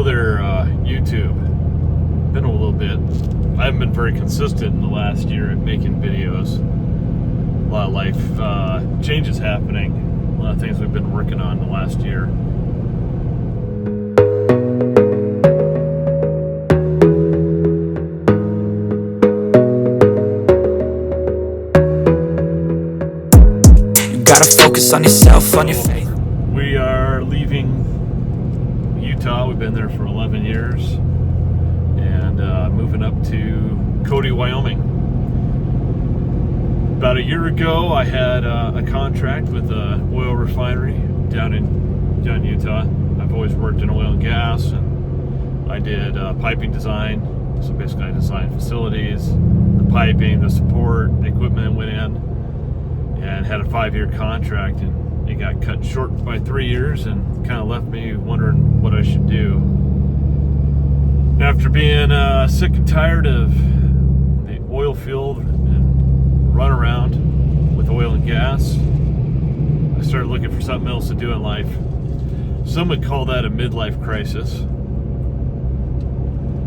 Hello there, YouTube. Been a little bit. I haven't been very consistent in the last year at making videos. A lot of life changes happening. A lot of things we've been working on the last year. You gotta focus on yourself, on your faith. We are leaving Utah. We've been there for 11 years and moving up to Cody, Wyoming. About a year ago, I had a contract with an oil refinery down in Utah. I've always worked in oil and gas, and I did piping design. So basically, I designed facilities, the piping, the support, the equipment went in, and had a 5-year contract. And it got cut short by 3 years and kind of left me wondering what I should do. After being sick and tired of the oil field and run around with oil and gas, I started looking for something else to do in life. Some would call that a midlife crisis,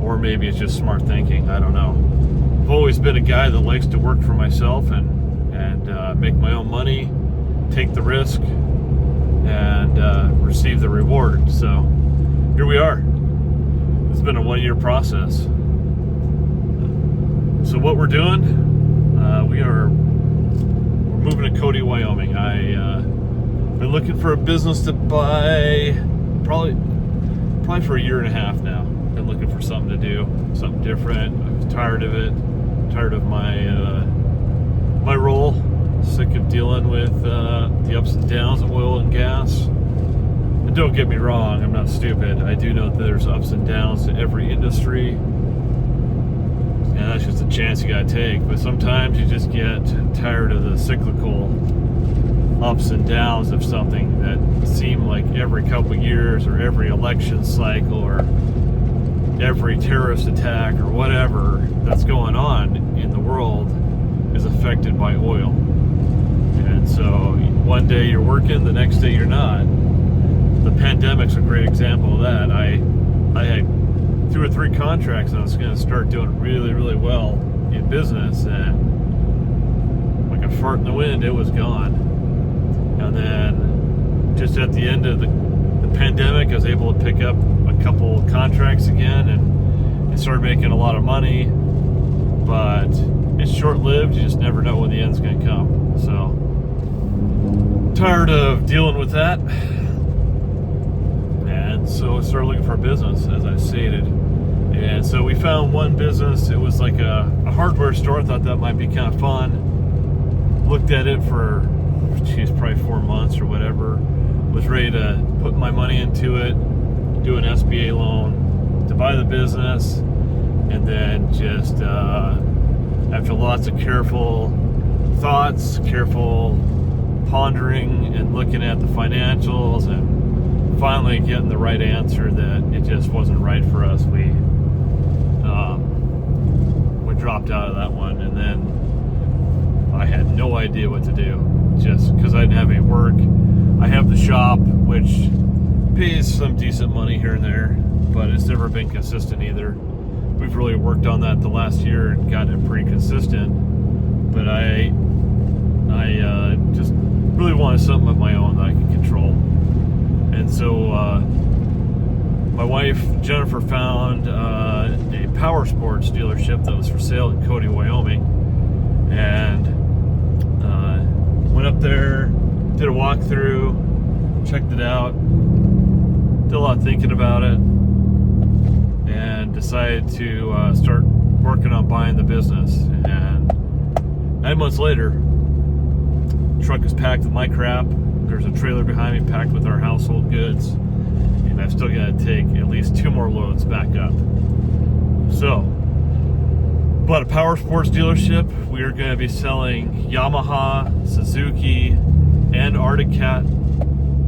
or maybe it's just smart thinking. I don't know. I've always been a guy that likes to work for myself and make my own money, take the risk, and receive the reward. So here we are. It's been a 1-year process. So what we're doing, we're moving to Cody, Wyoming. I've been looking for a business to buy probably for a year and a half now. Been looking for something to do, something different. I was tired of it, tired of my role. Sick of dealing with the ups and downs of oil and gas. And don't get me wrong, I'm not stupid. I do know that there's ups and downs to every industry, and that's just a chance you gotta take. But sometimes you just get tired of the cyclical ups and downs of something that seem like every couple years, or every election cycle, or every terrorist attack, or whatever that's going on in the world is affected by oil. And so one day you're working, the next day you're not. The pandemic's a great example of that. I had 2 or 3 contracts, and I was going to start doing really, really well in business, and like a fart in the wind, it was gone. And then just at the end of the pandemic, I was able to pick up a couple contracts again and started making a lot of money. But it's short-lived. You just never know when the end's going to come. So tired of dealing with that, and so I started looking for a business, as I stated. And so we found one business. It was like a hardware store. I thought that might be kind of fun. Looked at it for probably 4 months or whatever. Was ready to put my money into it, do an SBA loan to buy the business, and then just after lots of careful thoughts, careful pondering, and looking at the financials, and finally getting the right answer that it just wasn't right for us, we dropped out of that one. And then I had no idea what to do, just because I didn't have any work. I have the shop, which pays some decent money here and there, but it's never been consistent either. We've really worked on that the last year and gotten it pretty consistent, but I just really wanted something of my own that I could control. And so my wife Jennifer found a Motorsports dealership that was for sale in Cody, Wyoming, and went up there, did a walkthrough, checked it out, did a lot of thinking about it, and decided to start working on buying the business. And 9 months later, the truck is packed with my crap. There's a trailer behind me packed with our household goods, and I've still got to take at least 2 more loads back up. So, bought a Powersports dealership. We are going to be selling Yamaha, Suzuki, and Arctic Cat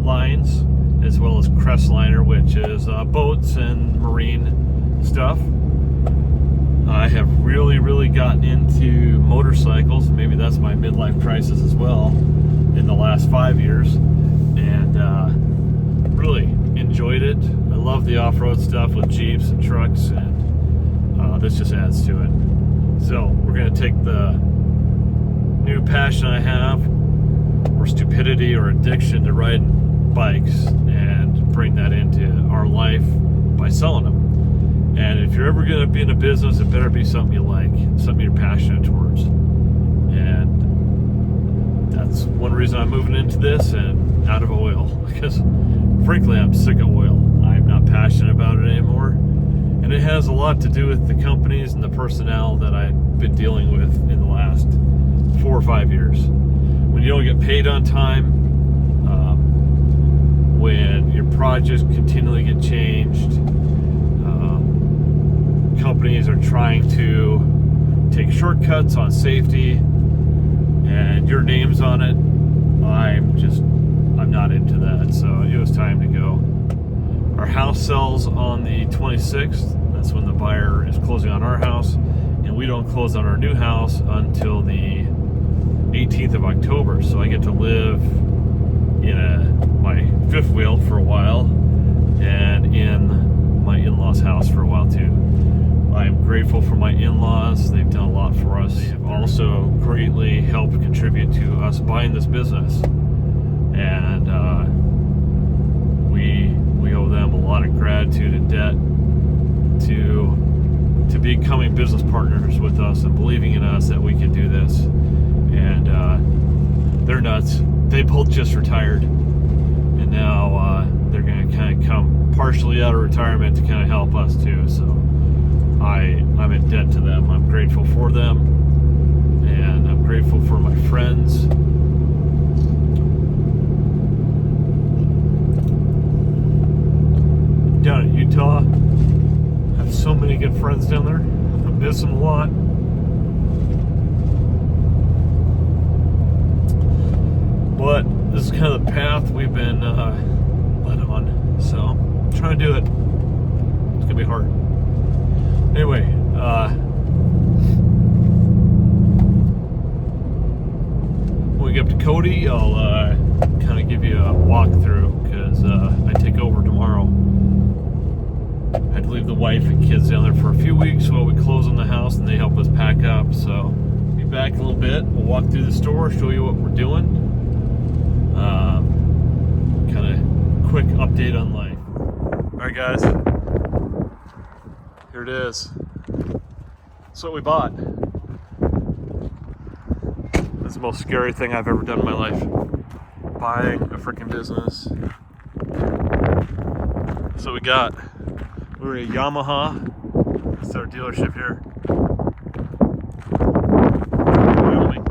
lines, as well as Crestliner, which is boats and marine stuff. I have really gotten into motorcycles. Maybe that's my midlife crisis as well in the last 5 years, and really enjoyed it. I love the off-road stuff with Jeeps and trucks, and this just adds to it. So we're going to take the new passion I have, or stupidity or addiction to riding bikes, and bring that into our life by selling them. And if you're ever going to be in a business, it better be something you like, something you're passionate towards. And that's one reason I'm moving into this and out of oil, because frankly, I'm sick of oil. I'm not passionate about it anymore. And it has a lot to do with the companies and the personnel that I've been dealing with in the last 4 or 5 years. When you don't get paid on time, when your projects continually get changed, companies are trying to take shortcuts on safety, and your name's on it. I'm not into that, so it was time to go. Our house sells on the 26th. That's when the buyer is closing on our house, and we don't close on our new house until the 18th of October. So I get to live in my fifth wheel for a while, and in my in-laws' house for a while too. I'm grateful for my in-laws. They've done a lot for us. They've also greatly helped contribute to us buying this business. And we owe them a lot of gratitude and debt to becoming business partners with us and believing in us that we can do this. And they're nuts. They both just retired. And now they're going to kind of come partially out of retirement to kind of help us too. So I'm in debt to them. I'm grateful for them, and I'm grateful for my friends. Down in Utah, I have so many good friends down there. I miss them a lot. But this is kind of the path we've been led on, so I'm trying to do it. It's gonna be hard. Anyway, when we get up to Cody, I'll kind of give you a walkthrough, because I take over tomorrow. I had to leave the wife and kids down there for a few weeks while we close on the house, and they help us pack up. So be back in a little bit. We'll walk through the store, show you what we're doing. Kind of quick update on life. All right, guys. Here it is. That's what we bought. That's the most scary thing I've ever done in my life. Buying a freaking business. That's what we got. We're a Yamaha. That's our dealership here. Wyoming.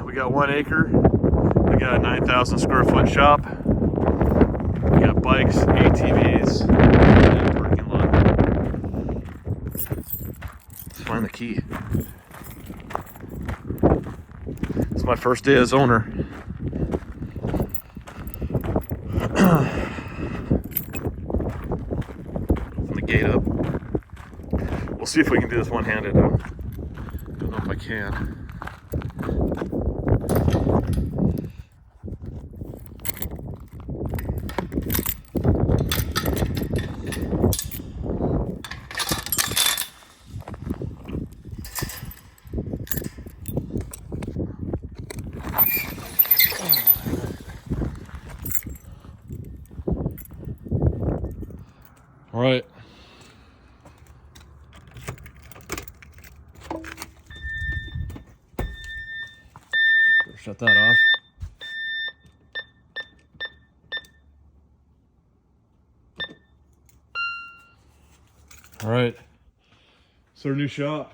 We got 1 acre. We got a 9,000 square foot shop. We got bikes, ATVs, and a parking lot. Let's find the key. It's my first day as owner. Open the gate up. We'll see if we can do this one-handed. Don't know if I can. All right. Shut that off. All right. So our new shop.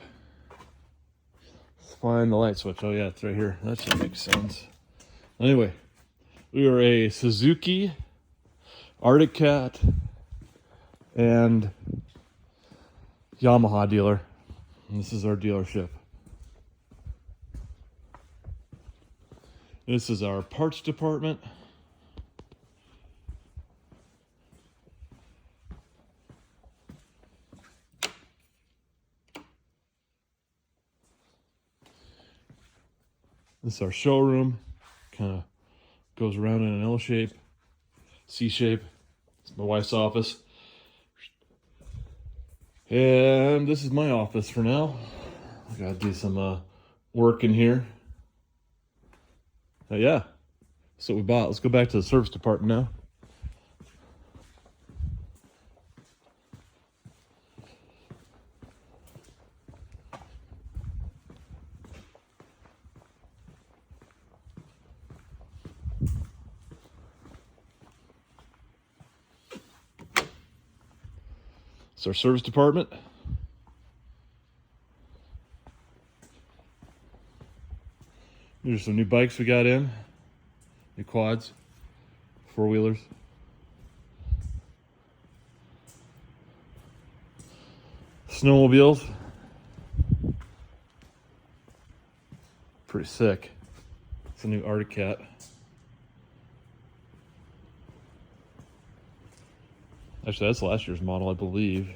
Let's find the light switch. Oh yeah, it's right here. That should make sense. Anyway, we are a Suzuki, Arctic Cat, and Yamaha dealer. And this is our dealership. This is our parts department. This is our showroom. Kind of goes around in an L shape. C shape. It's my wife's office. And this is my office for now. I gotta do some work in here. Yeah, that's what we bought. Let's go back to the service department now. It's our service department. There's some new bikes we got in. New quads, four-wheelers. Snowmobiles. Pretty sick. It's a new Arctic Cat. Actually, that's last year's model, I believe.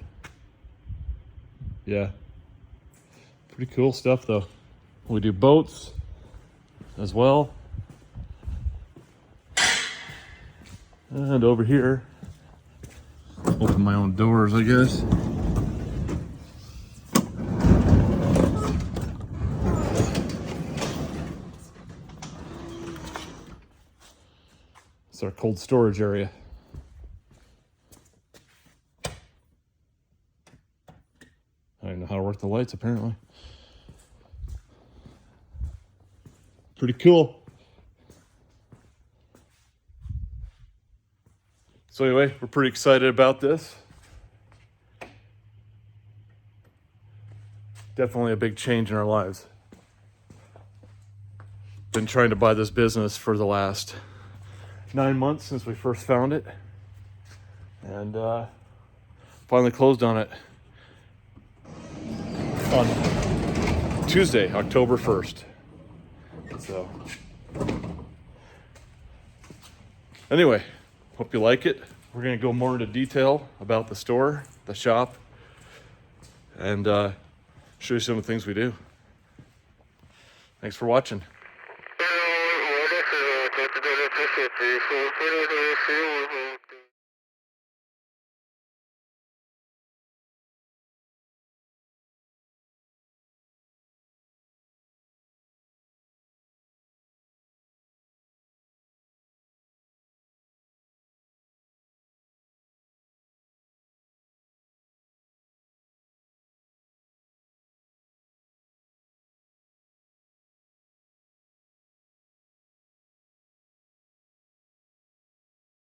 Yeah. Pretty cool stuff, though. We do boats as well. And over here, open my own doors, I guess. It's our cold storage area. I don't know how to work the lights, apparently. Pretty cool. So anyway, we're pretty excited about this. Definitely a big change in our lives. Been trying to buy this business for the last 9 months since we first found it. And finally closed on it on Tuesday, October 1st. So anyway, hope you like it. We're going to go more into detail about the store, the shop, and show you some of the things we do. Thanks for watching.